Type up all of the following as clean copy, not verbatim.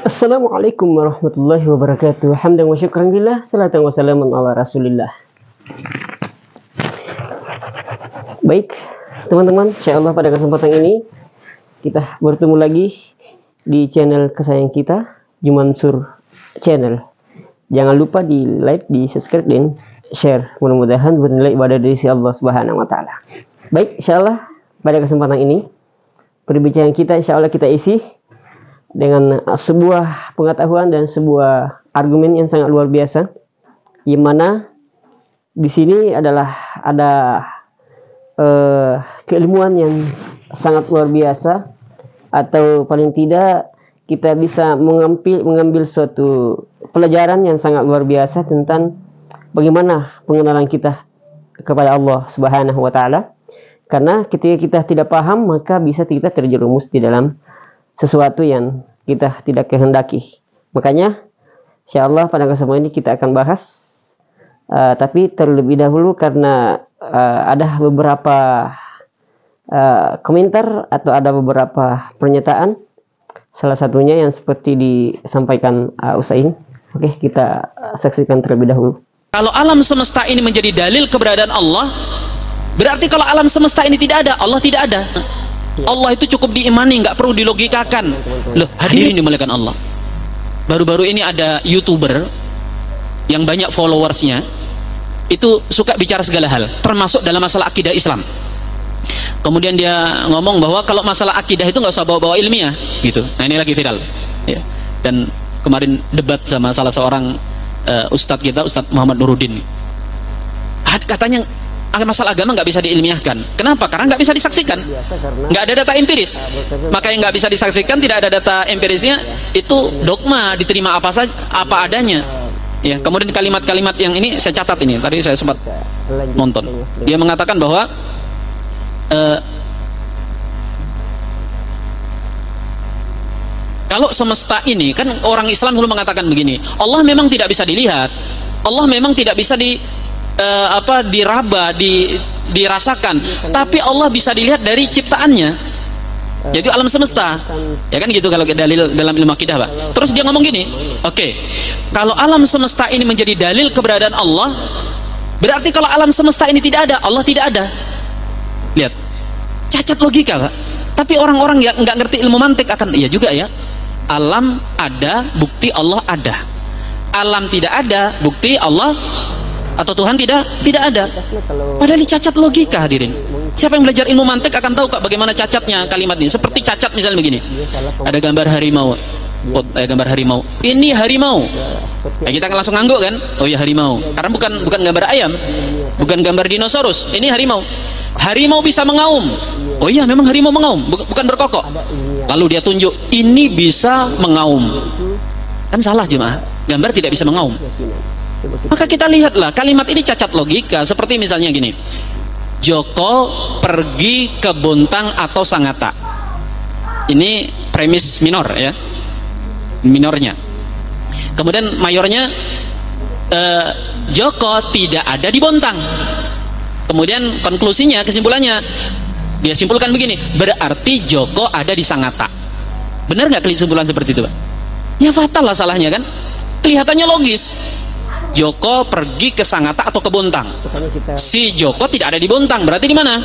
Assalamualaikum warahmatullahi wabarakatuh. Hamdan wa syukran lillah, salatan wa salaman ala rasulillah. Baik teman-teman, insyaallah pada kesempatan ini kita bertemu lagi di channel kesayangan kita, Jumansur Channel. Jangan lupa di like, di subscribe, dan share. Mudah-mudahan bernilai ibadah dari si Allah Subhanahu wa Ta'ala. Baik, insyaallah pada kesempatan ini perbincangan kita insyaallah kita isi dengan sebuah pengetahuan dan sebuah argumen yang sangat luar biasa, yang mana di sini adalah ada keilmuan yang sangat luar biasa, atau paling tidak kita bisa mengambil suatu pelajaran yang sangat luar biasa tentang bagaimana pengenalan kita kepada Allah Subhanahu wa Ta'ala. Karena ketika kita tidak paham, maka bisa kita terjerumus di dalam sesuatu yang kita tidak kehendaki. Makanya insyaallah pada kesempatan ini kita akan bahas, tapi terlebih dahulu karena ada beberapa komentar atau ada beberapa pernyataan, salah satunya yang seperti disampaikan Usain. Oke, kita saksikan terlebih dahulu. Kalau alam semesta ini menjadi dalil keberadaan Allah, berarti kalau alam semesta ini tidak ada, Allah tidak ada. Allah itu cukup diimani, nggak perlu dilogikakan. Loh, hadirin dimuliakan Allah. Baru-baru ini ada YouTuber yang banyak followersnya, itu suka bicara segala hal, termasuk dalam masalah akidah Islam. Kemudian dia ngomong bahwa kalau masalah akidah itu nggak usah bawa-bawa ilmiah, gitu. Nah, ini lagi viral. Ya. Dan kemarin debat sama salah seorang ustadz kita, Ustadz Muhammad Nuruddin. Katanya masalah agama nggak bisa diilmiahkan. Kenapa? Karena nggak bisa disaksikan, nggak ada data empiris. Maka yang nggak bisa disaksikan, tidak ada data empirisnya, itu dogma, diterima apa saja, apa adanya. Ya, kemudian kalimat-kalimat yang ini saya catat ini. Tadi saya sempat nonton. Dia mengatakan bahwa kalau semesta ini, kan orang Islam selalu mengatakan begini, Allah memang tidak bisa dilihat, Allah memang tidak bisa diraba, dirasakan, tapi Allah bisa dilihat dari ciptaannya, yaitu alam semesta, ya kan gitu kalau dalil dalam ilmu akidah, Pak. Terus dia ngomong gini, oke, kalau alam semesta ini menjadi dalil keberadaan Allah, berarti kalau alam semesta ini tidak ada, Allah tidak ada. Lihat, cacat logika, Pak. Tapi orang-orang yang nggak ngerti ilmu mantik akan, iya juga ya, alam ada, bukti Allah ada. Alam tidak ada, bukti Allah atau Tuhan tidak ada. Padahal ini cacat logika, hadirin. Siapa yang belajar ilmu mantik akan tahu, Kak, bagaimana cacatnya kalimat ini. Seperti cacat misalnya begini, ada gambar harimau, gambar harimau, ini harimau, kita langsung ngangguk kan, oh ya harimau, karena bukan gambar ayam, bukan gambar dinosaurus, ini harimau. Harimau bisa mengaum, oh iya memang harimau mengaum, bukan berkokok. Lalu dia tunjuk, ini bisa mengaum, kan salah jemaah, gambar tidak bisa mengaum. Maka kita lihatlah kalimat ini cacat logika. Seperti misalnya gini, Joko pergi ke Bontang atau Sangatta. Ini premis minor ya, minornya. Kemudian mayornya, Joko tidak ada di Bontang. Kemudian konklusinya, kesimpulannya, dia simpulkan begini, berarti Joko ada di Sangatta. Benar nggak kesimpulan seperti itu, Pak? Ya fatal lah salahnya kan. Kelihatannya logis, Joko pergi ke Sangatta atau ke Bontang. Si Joko tidak ada di Bontang, berarti di mana?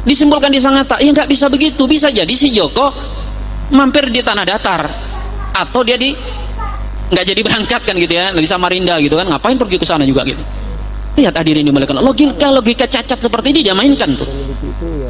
Disimpulkan di Sangatta. Ya nggak bisa begitu. Bisa jadi si Joko mampir di tanah datar, atau dia nggak jadi berangkat kan gitu ya, di Samarinda gitu kan. Ngapain pergi ke sana juga gitu? Lihat hadirin dimuliakan, logika cacat seperti ini dia mainkan tuh.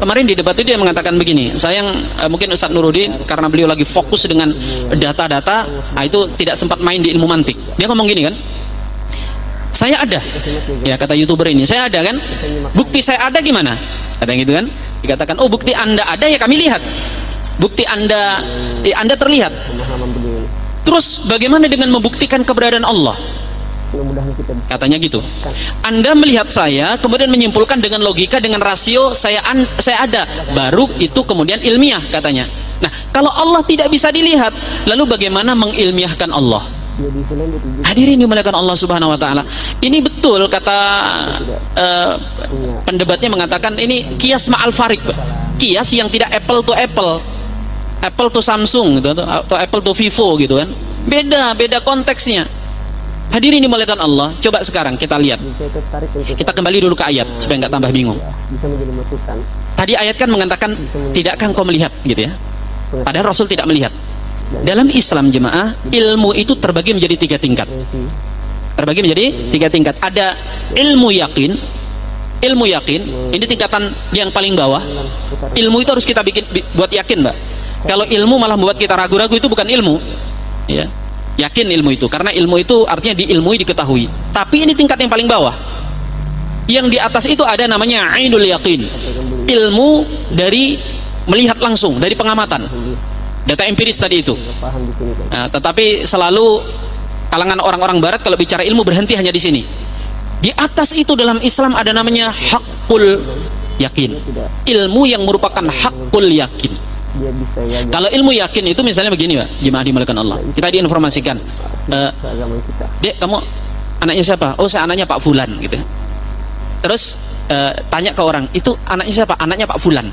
Kemarin di debat itu dia mengatakan begini, sayang mungkin Ustadz Nuruddin karena beliau lagi fokus dengan data-data, nah itu tidak sempat main di ilmu mantik. Dia ngomong gini kan, saya ada, ya kata YouTuber ini, saya ada kan, bukti saya ada gimana, katanya gitu kan. Dikatakan, oh bukti Anda ada, ya kami lihat, bukti Anda terlihat. Terus bagaimana dengan membuktikan keberadaan Allah? Katanya gitu, Anda melihat saya, kemudian menyimpulkan dengan logika, dengan rasio, saya ada, baru itu kemudian ilmiah katanya. Nah, kalau Allah tidak bisa dilihat, lalu bagaimana mengilmiahkan Allah? Hadirin dimuliakan Allah Subhanahu wa Ta'ala, ini betul kata pendebatnya mengatakan ini kias ma'al farik, kias yang tidak apple to apple. Apple to Samsung gitu, atau Apple to Vivo gitu kan. Beda konteksnya. Hadirin dimuliakan Allah, coba sekarang kita lihat. Kita kembali dulu ke ayat supaya nggak tambah bingung. Bisa menjadi masukan. Tadi ayat kan mengatakan tidakkah engkau melihat gitu ya. Padahal Rasul tidak melihat. Dalam Islam jemaah, ilmu itu terbagi menjadi 3 tingkat. Terbagi menjadi 3 tingkat. Ada ilmu yakin. Ilmu yakin, ini tingkatan yang paling bawah. Ilmu itu harus kita buat yakin, Mbak. Kalau ilmu malah membuat kita ragu-ragu, itu bukan ilmu. Ya. Yakin ilmu itu, karena ilmu itu artinya diilmui, diketahui. Tapi ini tingkat yang paling bawah. Yang di atas itu ada namanya ainul yakin. Ilmu dari melihat langsung, dari pengamatan. Data empiris tadi itu. Nah, tetapi selalu kalangan orang-orang barat kalau bicara ilmu berhenti hanya di sini. Di atas itu dalam Islam ada namanya hakul yakin. Ilmu yang merupakan hakul yakin. Kalau ilmu yakin itu misalnya begini, Pak, jemaah dimuliakan Allah. Kita diinformasikan, Dek, kamu anaknya siapa? Oh, saya anaknya Pak Fulan gitu. Terus tanya ke orang, itu anaknya siapa? Anaknya Pak Fulan.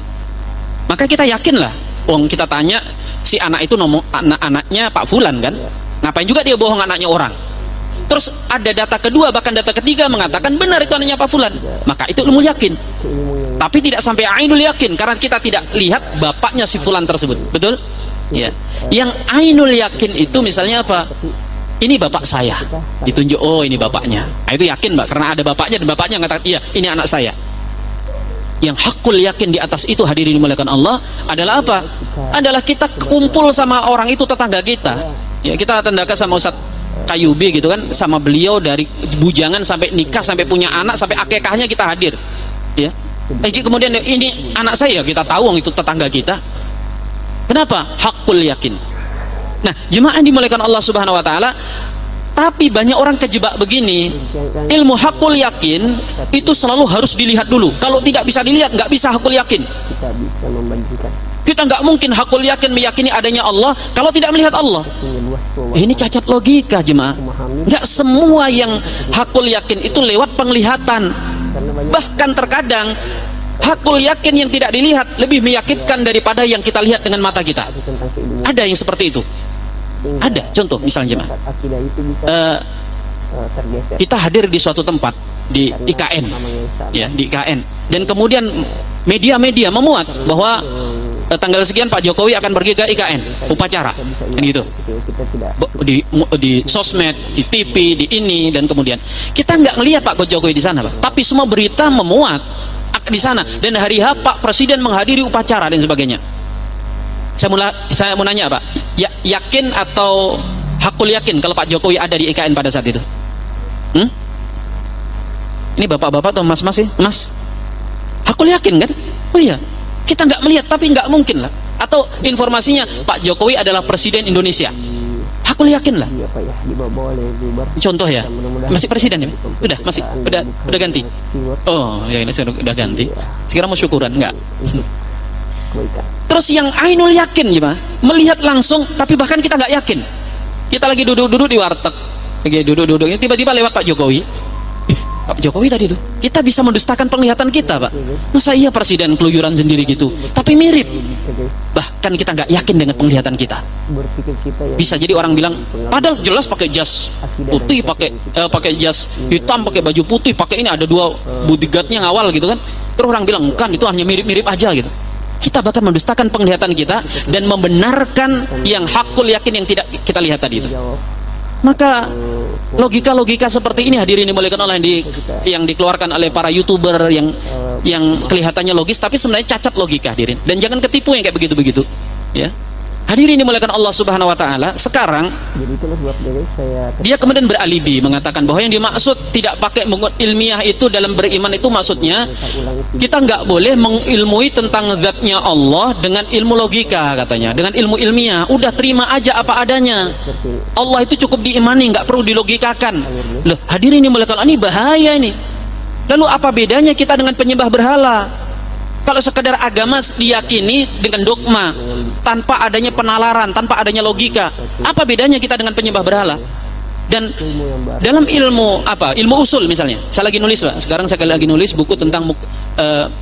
Maka kita yakin lah. Kita tanya si anak itu anaknya Pak Fulan kan? Ngapain juga dia bohong anaknya orang? Terus ada data kedua, bahkan data ketiga mengatakan benar itu anaknya Pak Fulan. Maka itu ilmu yakin. Tapi tidak sampai ainul yakin, karena kita tidak lihat bapaknya si Fulan tersebut. Betul? Ya. Yang ainul yakin itu misalnya apa? Ini bapak saya. Ditunjuk, oh ini bapaknya. Nah, itu yakin, Mbak, karena ada bapaknya dan bapaknya mengatakan, iya, ini anak saya. Yang hakul yakin di atas itu, hadirin dimuliakan Allah, adalah apa? Adalah kita kumpul sama orang itu, tetangga kita. Ya, kita tandaka sama Ustaz Kayubi gitu kan, sama beliau dari bujangan sampai nikah, sampai punya anak, sampai akekahnya kita hadir. Ya. Kemudian ini anak saya, kita tahu itu tetangga kita. Kenapa? Hakul yakin. Nah, jemaah dimuliakan Allah Subhanahu wa taala, tapi banyak orang kejebak begini. Ilmu hakul yakin itu selalu harus dilihat dulu. Kalau tidak bisa dilihat, nggak bisa hakul yakin. Kita bisa membagikan. Kita nggak mungkin hakul yakin meyakini adanya Allah kalau tidak melihat Allah. Ini cacat logika, jemaah. Nggak semua yang hakul yakin itu lewat penglihatan. Bahkan terkadang hakul yakin yang tidak dilihat lebih meyakinkan daripada yang kita lihat dengan mata kita. Ada yang seperti itu. Ada contoh misalnya, jemaah. Kita hadir di suatu tempat di IKN, ya, di IKN, dan kemudian media-media memuat bahwa tanggal sekian Pak Jokowi akan pergi ke IKN upacara, kan gitu. Di sosmed, di TV, di ini, dan kemudian kita nggak ngelihat Pak Jokowi di sana, Pak. Tapi semua berita memuat di sana, dan hari H Pak Presiden menghadiri upacara dan sebagainya. Saya mau nanya, Pak, yakin atau hakul yakin kalau Pak Jokowi ada di IKN pada saat itu? Ini bapak-bapak atau mas-mas sih? Mas, hakul yakin kan? Oh iya, kita nggak melihat, tapi nggak mungkin lah. Atau informasinya Pak Jokowi adalah Presiden Indonesia, hakul yakin lah. Contoh ya, masih presiden ya? Udah ganti. Oh ya, ini sudah ganti. Sekarang mau syukuran nggak? Terus yang ainul yakin gimana? Melihat langsung, tapi bahkan kita nggak yakin. Kita lagi duduk-duduk di warteg, lagi duduk-duduk, tiba-tiba lewat Pak Jokowi. Pak Jokowi tadi itu, kita bisa mendustakan penglihatan kita, Pak. Masa iya presiden keluyuran sendiri gitu, tapi mirip. Bahkan kita nggak yakin dengan penglihatan kita. Bisa jadi orang bilang, padahal jelas pakai jas putih, pakai jas hitam, pakai baju putih, pakai ini, ada 2 bodyguardnya ngawal gitu kan. Terus orang bilang, kan itu hanya mirip-mirip aja gitu. Kita bahkan mendustakan penglihatan kita dan membenarkan yang hakul yakin yang tidak kita lihat tadi itu. Maka logika-logika seperti ini, hadirin dimuliakan Allah, yang dikeluarkan oleh para YouTuber yang kelihatannya logis tapi sebenarnya cacat logika, hadirin. Dan jangan ketipu yang kayak begitu-begitu, ya. Hadirin dimuliakan Allah Subhanahu wa taala, sekarang dia kemudian beralibi mengatakan bahwa yang dimaksud tidak pakai ilmiah itu dalam beriman itu maksudnya kita nggak boleh mengilmui tentang zatnya Allah dengan ilmu logika, katanya, dengan ilmu ilmiah. Udah terima aja apa adanya. Allah itu cukup diimani, nggak perlu dilogikakan. Loh, hadirin dimuliakan Allah, ini bahaya ini. Lalu apa bedanya kita dengan penyembah berhala? Kalau sekedar agama diyakini dengan dogma, tanpa adanya penalaran, tanpa adanya logika, apa bedanya kita dengan penyembah berhala? Dan dalam ilmu ilmu usul misalnya, saya lagi nulis, Pak. Sekarang saya lagi nulis buku tentang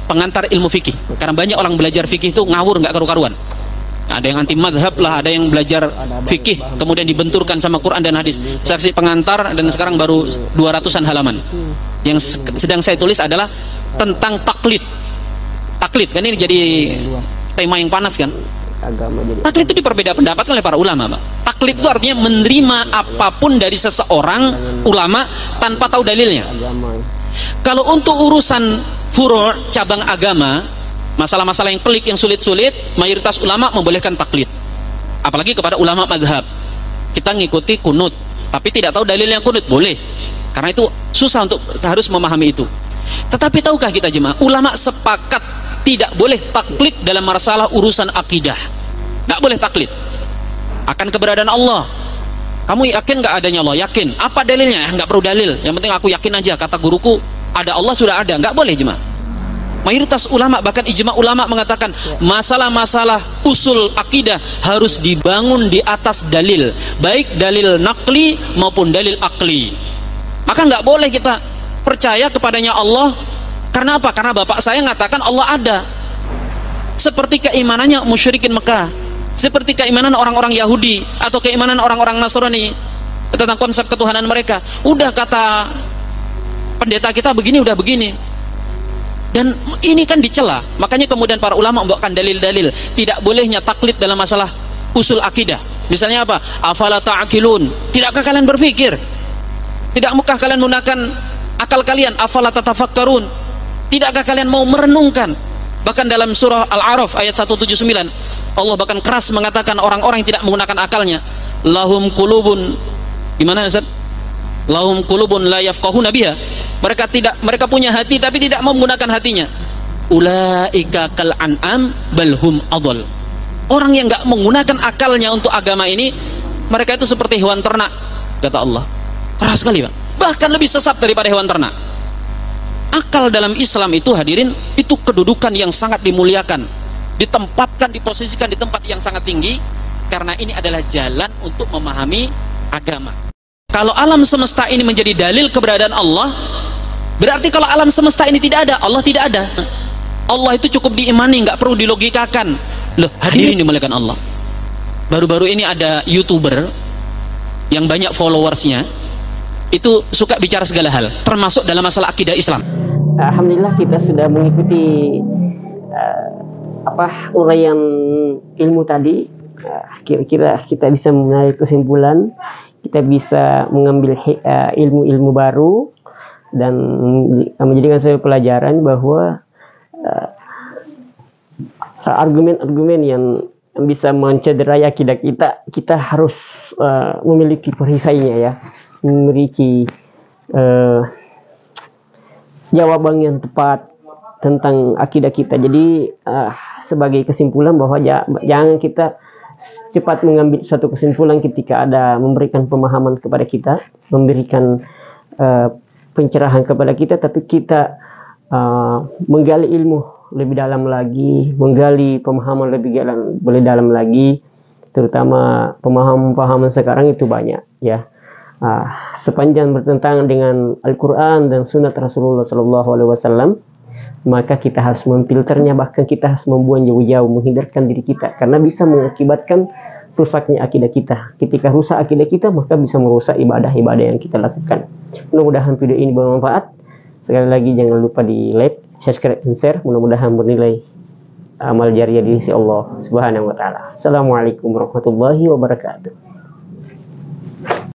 pengantar ilmu fikih, karena banyak orang belajar fikih itu ngawur, nggak karu-karuan. Ada yang anti madhab lah, ada yang belajar fikih kemudian dibenturkan sama Quran dan hadis. Saksi pengantar dan sekarang baru 200-an halaman. Yang sedang saya tulis adalah tentang taklid. Taklid kan ini jadi tema yang panas kan. Taklid itu diperbeda pendapat oleh para ulama, Pak. Taklid itu artinya menerima apapun dari seseorang ulama tanpa tahu dalilnya. Kalau untuk urusan furu' cabang agama, masalah-masalah yang pelik, yang sulit-sulit, mayoritas ulama membolehkan taklid. Apalagi kepada ulama madhab. Kita ngikuti kunut, tapi tidak tahu dalilnya kunut, boleh. Karena itu susah untuk harus memahami itu. Tetapi tahukah kita jemaah, ulama sepakat tidak boleh taklid dalam masalah urusan akidah. Nggak boleh taklid akan keberadaan Allah. Kamu yakin nggak adanya Allah? Yakin. Apa dalilnya? Nggak perlu dalil, yang penting aku yakin aja, kata guruku ada Allah, sudah ada. Nggak boleh jemaah. Mayoritas ulama, bahkan ijma ulama mengatakan masalah-masalah usul akidah harus dibangun di atas dalil, baik dalil nakli maupun dalil akli. Maka nggak boleh kita percaya kepadanya Allah. Karena apa? Karena bapak saya mengatakan Allah ada. Seperti keimanannya musyrikin Mekah, seperti keimanan orang-orang Yahudi atau keimanan orang-orang Nasrani tentang konsep ketuhanan mereka. Udah kata pendeta kita begini, udah begini. Dan ini kan dicela. Makanya kemudian para ulama membawakan dalil-dalil tidak bolehnya taklid dalam masalah usul akidah. Misalnya apa? Afala ta'qilun. Tidakkah kalian berpikir? Tidakkah kalian menggunakan akal kalian? Afala tatafakkarun. Tidakkah kalian mau merenungkan? Bahkan dalam surah Al-A'raf ayat 179 Allah bahkan keras mengatakan orang-orang yang tidak menggunakan akalnya. Lahum qulubun, gimana Ustaz? Lahum qulubun la yafqahuna biha. Mereka punya hati tapi tidak mau menggunakan hatinya. Ulaika kal an'am bal hum adall. Orang yang enggak menggunakan akalnya untuk agama ini, mereka itu seperti hewan ternak, kata Allah. Keras sekali, Pak. Bahkan lebih sesat daripada hewan ternak. Akal dalam Islam itu, hadirin, itu kedudukan yang sangat dimuliakan, ditempatkan, diposisikan di tempat yang sangat tinggi, karena ini adalah jalan untuk memahami agama. Kalau alam semesta ini menjadi dalil keberadaan Allah, berarti kalau alam semesta ini tidak ada, Allah tidak ada. Allah itu cukup diimani, nggak perlu dilogikakan. Loh, hadirin dimuliakan Allah. Baru-baru ini ada YouTuber yang banyak followersnya, itu suka bicara segala hal, termasuk dalam masalah akidah Islam. Alhamdulillah kita sudah mengikuti uraian ilmu tadi. Kira-kira kita bisa mengambil kesimpulan, kita bisa mengambil ilmu-ilmu baru dan menjadikan sebuah pelajaran bahwa argumen-argumen yang bisa mencederai akidah kita harus memiliki perisainya, ya, memiliki jawaban yang tepat tentang akidah kita. Jadi sebagai kesimpulan bahwa jangan kita cepat mengambil suatu kesimpulan ketika ada memberikan pemahaman kepada kita, memberikan pencerahan kepada kita, tapi kita menggali ilmu lebih dalam lagi, menggali pemahaman lebih dalam lagi, terutama pemahaman sekarang itu banyak, ya. Sepanjang bertentangan dengan Al-Quran dan Sunnah Rasulullah SAW, maka kita harus memfilternya, bahkan kita harus membuang jauh-jauh, menghindarkan diri kita, karena bisa mengakibatkan rusaknya akidah kita. Ketika rusak akidah kita, maka bisa merusak ibadah-ibadah yang kita lakukan. Mudah-mudahan video ini bermanfaat. Sekali lagi jangan lupa di like, subscribe, dan share. Mudah-mudahan bernilai amal jariah di sisi Allah Subhanahu wa Ta'ala. Assalamualaikum warahmatullahi wabarakatuh.